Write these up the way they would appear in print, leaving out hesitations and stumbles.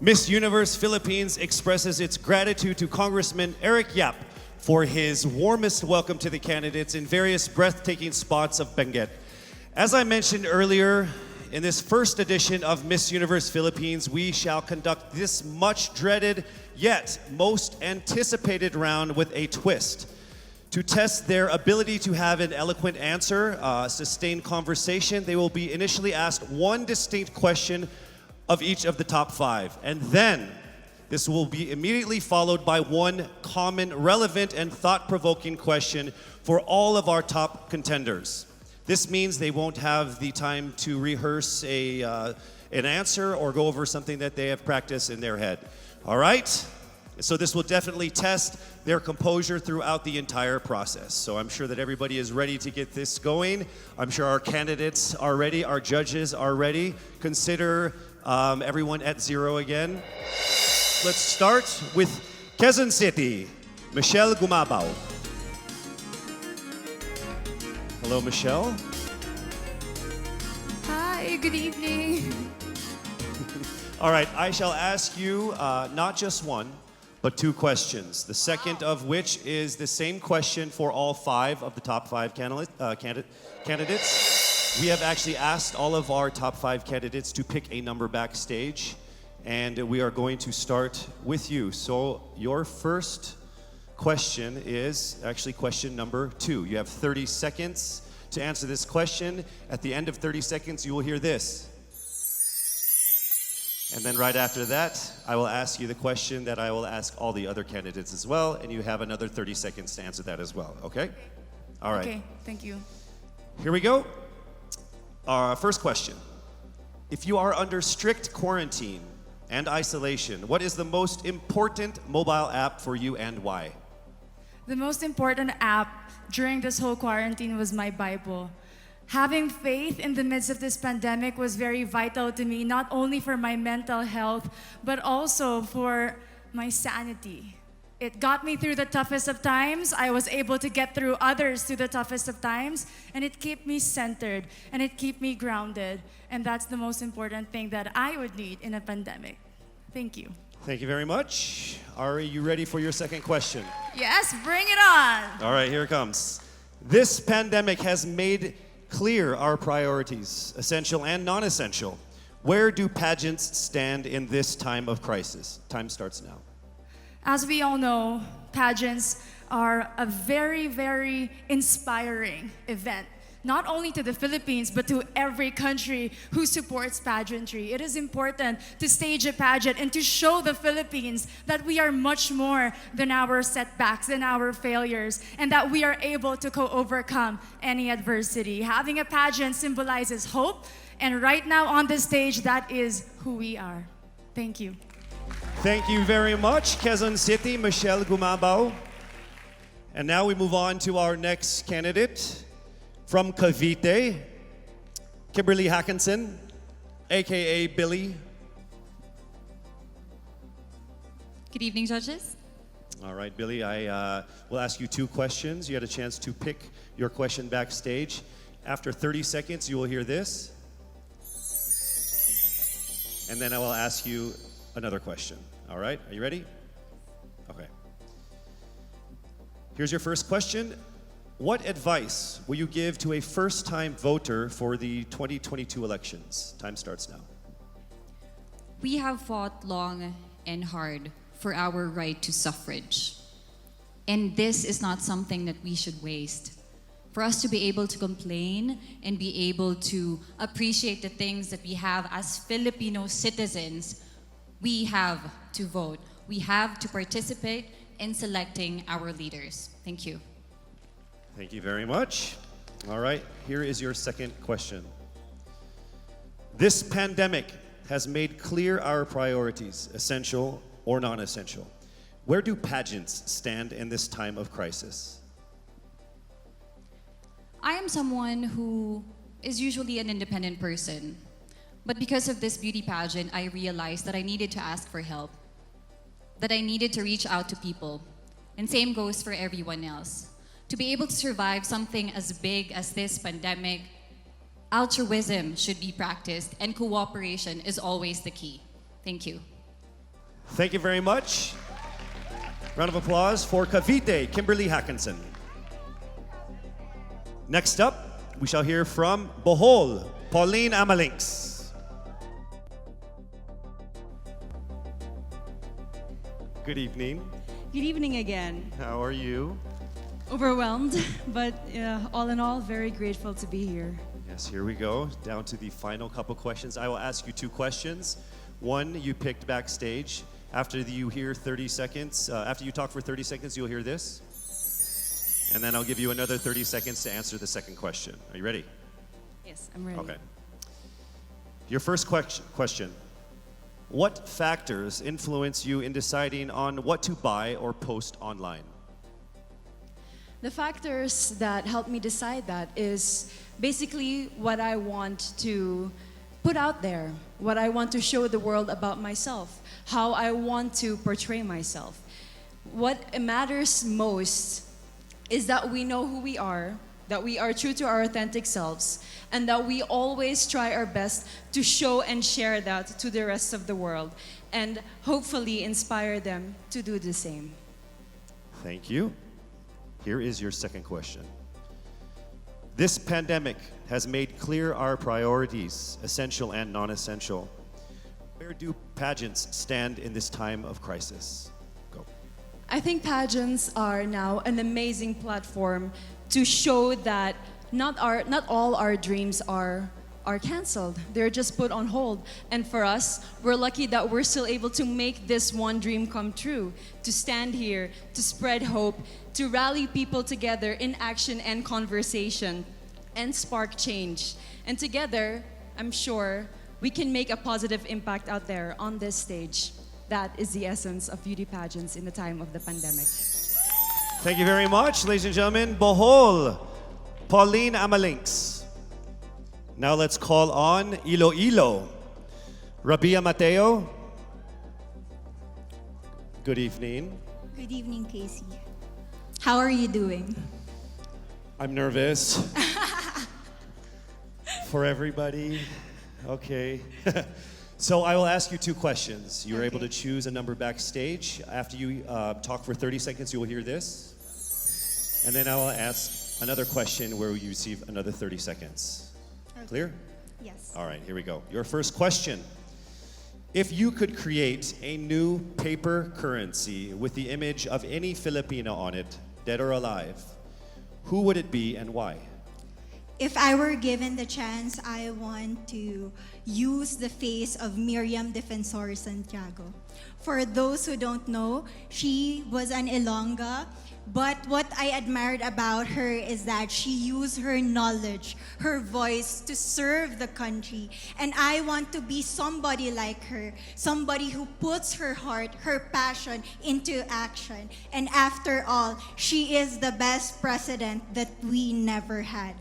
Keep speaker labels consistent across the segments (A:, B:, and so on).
A: Miss Universe Philippines expresses its gratitude to Congressman Eric Yap for his warmest welcome to the candidates in various breathtaking spots of Benguet. As I mentioned earlier, in this first edition of Miss Universe Philippines, we shall conduct this much dreaded yet most anticipated round with a twist. To test their ability to have an eloquent answer, sustained conversation, they will be initially asked one distinct question of each of the top five. And then, this will be immediately followed by one common, relevant, and thought-provoking question for all of our top contenders. This means they won't have the time to rehearse an answer or go over something that they have practiced in their head. All right? So this will definitely test their composure throughout the entire process. So I'm sure that everybody is ready to get this going. I'm sure our candidates are ready, our judges are ready. Consider everyone at zero again. Let's start with Quezon City, Michelle Gumabao. Hello, Michelle.
B: Hi, good evening.
A: All right, I shall ask you not just one, but two questions. The second of which is the same question for all five of the top five candidates. We have actually asked all of our top five candidates to pick a number backstage, and we are going to start with you. So your first question is actually question number 2. You have 30 seconds to answer this question. At the end of 30 seconds, you will hear this. And then right after that, I will ask you the question that I will ask all the other candidates as well, and you have another 30 seconds to answer that as well, okay? All right.
B: Okay, thank you.
A: Here we go. Our first question. If you are under strict quarantine and isolation, what is the most important mobile app for you and why?
B: The most important app during this whole quarantine was my Bible. Having faith in the midst of this pandemic was very vital to me, not only for my mental health, but also for my sanity. It got me through the toughest of times. I was able to get through others through the toughest of times, and it kept me centered, and it kept me grounded. And that's the most important thing that I would need in a pandemic. Thank you.
A: Thank you very much. Are you ready for your second question?
B: Yes, bring it on.
A: All right, here it comes. This pandemic has made clear our priorities, essential and non-essential. Where do pageants stand in this time of crisis? Time starts now.
B: As we all know, pageants are a very, very inspiring event, not only to the Philippines, but to every country who supports pageantry. It is important to stage a pageant and to show the Philippines that we are much more than our setbacks, than our failures, and that we are able to overcome any adversity. Having a pageant symbolizes hope, and right now on the stage, that is who we are. Thank you.
A: Thank you very much, Quezon City, Michelle Gumabao. And now we move on to our next candidate. From Cavite, Kimberly Hackinson, aka Billy.
C: Good evening, judges.
A: All right, Billy, I will ask you two questions. You had a chance to pick your question backstage. After 30 seconds, you will hear this. And then I will ask you another question. All right, are you ready? Okay. Here's your first question. What advice will you give to a first-time voter for the 2022 elections? Time starts now.
C: We have fought long and hard for our right to suffrage. And this is not something that we should waste. For us to be able to complain and be able to appreciate the things that we have as Filipino citizens, we have to vote. We have to participate in selecting our leaders. Thank you.
A: Thank you very much. All right, here is your second question. This pandemic has made clear our priorities, essential or non-essential. Where do pageants stand in this time of crisis?
C: I am someone who is usually an independent person. But because of this beauty pageant, I realized that I needed to ask for help, that I needed to reach out to people. And same goes for everyone else. To be able to survive something as big as this pandemic, altruism should be practiced and cooperation is always the key. Thank you.
A: Thank you very much. Round of applause for Cavite, Kimberly Hackinson. Next up, we shall hear from Bohol, Pauline Amalinks. Good evening.
D: Good evening again.
A: How are you?
D: Overwhelmed, but all in all, very grateful to be here.
A: Yes, here we go. Down to the final couple questions. I will ask you two questions. One you picked backstage. After you hear 30 seconds, after you talk for 30 seconds, you'll hear this. And then I'll give you another 30 seconds to answer the second question. Are you ready?
D: Yes, I'm ready.
A: Okay. Your first question. What factors influence you in deciding on what to buy or post online?
D: The factors that help me decide that is basically what I want to put out there, what I want to show the world about myself, how I want to portray myself. What matters most is that we know who we are, that we are true to our authentic selves, and that we always try our best to show and share that to the rest of the world, and hopefully inspire them to do the same.
A: Thank you. Here is your second question. This pandemic has made clear our priorities, essential and non-essential. Where do pageants stand in this time of crisis? Go.
D: I think pageants are now an amazing platform to show that not all our dreams are canceled. They're just put on hold. And for us, we're lucky that we're still able to make this one dream come true, to stand here, to spread hope, to rally people together in action and conversation, and spark change. And together, I'm sure, we can make a positive impact out there on this stage. That is the essence of beauty pageants in the time of the pandemic.
A: Thank you very much, ladies and gentlemen. Bohol, Pauline Amalinks. Now let's call on Iloilo, Rabia Mateo. Good evening.
E: Good evening, Casey. How are you doing?
A: I'm nervous. For everybody. Okay. So I will ask you two questions. You're able to choose a number backstage. After you talk for 30 seconds, you will hear this. And then I will ask another question where you receive another 30 seconds.
E: Okay.
A: Clear?
E: Yes.
A: All right, here we go. Your first question. If you could create a new paper currency with the image of any Filipino on it, dead or alive, who would it be and why?
E: If I were given the chance, I want to use the face of Miriam Defensor Santiago. For those who don't know, she was an Ilongga, but what I admired about her is that she used her knowledge, her voice to serve the country. And I want to be somebody like her, somebody who puts her heart, her passion into action. And after all, she is the best president that we never had.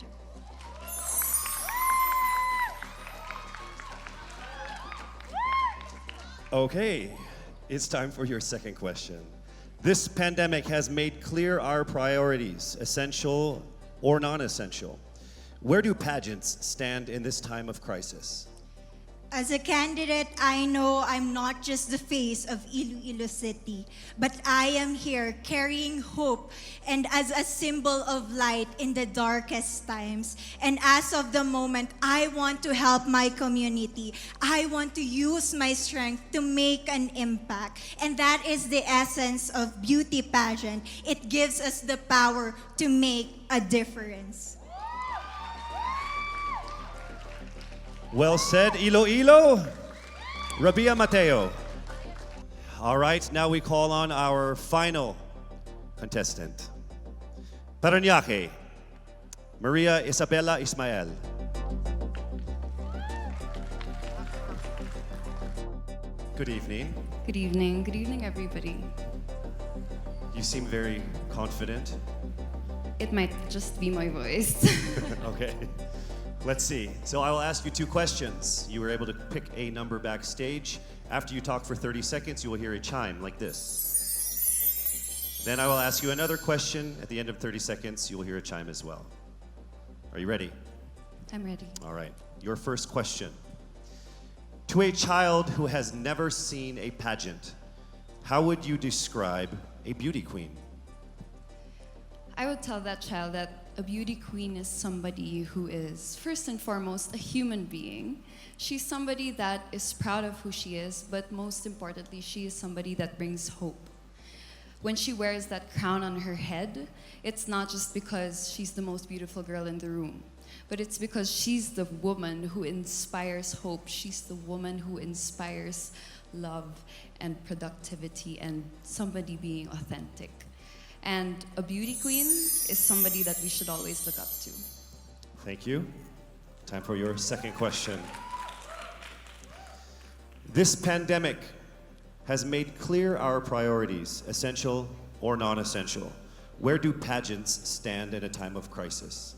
A: Okay, it's time for your second question. This pandemic has made clear our priorities, essential or non-essential. Where do pageants stand in this time of crisis?
E: As a candidate, I know I'm not just the face of Iloilo City, but I am here carrying hope and as a symbol of light in the darkest times. And as of the moment, I want to help my community. I want to use my strength to make an impact. And that is the essence of beauty pageant. It gives us the power to make a difference.
A: Well said, Iloilo. Rabia Mateo. All right, now we call on our final contestant. Parañaque, Maria Isabella Ismael. Good evening.
F: Good evening. Good evening, everybody.
A: You seem very confident.
F: It might just be my voice.
A: Okay. Let's see. So I will ask you two questions. You were able to pick a number backstage. After you talk for 30 seconds, you will hear a chime like this. Then I will ask you another question. At the end of 30 seconds, you will hear a chime as well. Are you ready?
F: I'm ready.
A: All right. Your first question. To a child who has never seen a pageant, how would you describe a beauty queen?
F: I would tell that child that a beauty queen is somebody who is, first and foremost, a human being. She's somebody that is proud of who she is, but most importantly, she is somebody that brings hope. When she wears that crown on her head, it's not just because she's the most beautiful girl in the room, but it's because she's the woman who inspires hope. She's the woman who inspires love and productivity and somebody being authentic. And a beauty queen is somebody that we should always look up to.
A: Thank you. Time for your second question. This pandemic has made clear our priorities, essential or non-essential. Where do pageants stand in a time of crisis?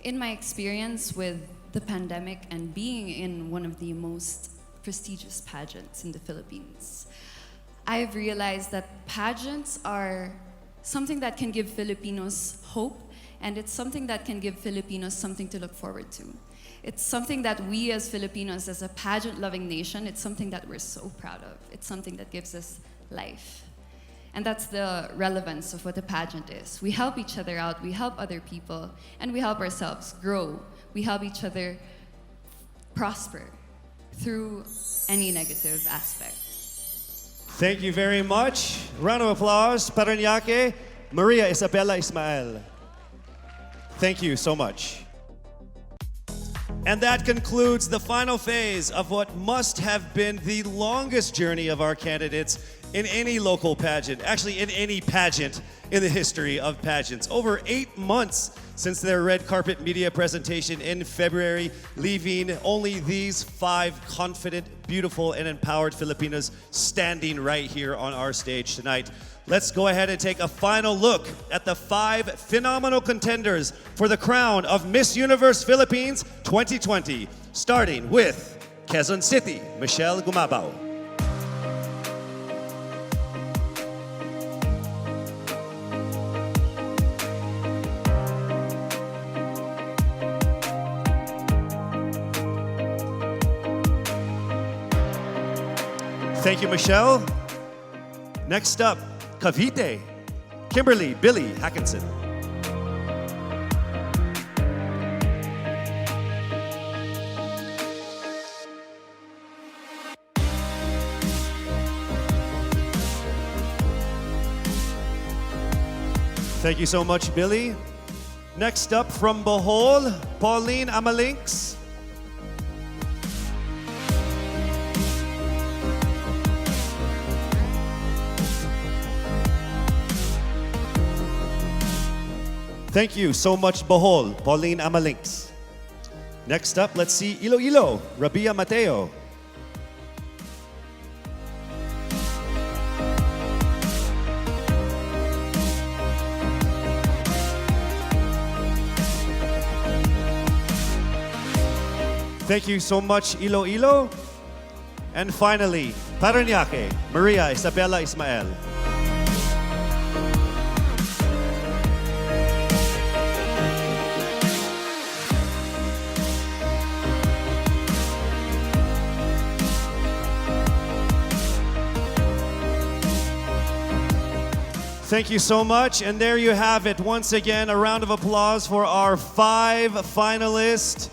F: In my experience with the pandemic and being in one of the most prestigious pageants in the Philippines, I've realized that pageants are something that can give Filipinos hope, and it's something that can give Filipinos something to look forward to. It's something that we as Filipinos, as a pageant-loving nation, it's something that we're so proud of. It's something that gives us life. And that's the relevance of what a pageant is. We help each other out, we help other people, and we help ourselves grow. We help each other prosper through any negative aspect.
A: Thank you very much. Round of applause, Paranaque, Maria Isabella Ismael. Thank you so much. And that concludes the final phase of what must have been the longest journey of our candidates in any local pageant, actually in any pageant in the history of pageants. Over 8 months since their red carpet media presentation in February, leaving only these 5 confident, beautiful, and empowered Filipinas standing right here on our stage tonight. Let's go ahead and take a final look at the 5 phenomenal contenders for the crown of Miss Universe Philippines 2020, starting with Quezon City, Michelle Gumabao. Thank you, Michelle. Next up, Cavite, Kimberly Billy Hackinson. Thank you so much, Billy. Next up from Bohol, Pauline Amalinks. Thank you so much, Bohol, Pauline Amalinks. Next up, let's see Iloilo, Rabia Mateo. Thank you so much, Iloilo. And finally, Paranaque, Maria Isabella Ismael. Thank you so much. And there you have it. Once again, a round of applause for our 5 finalists.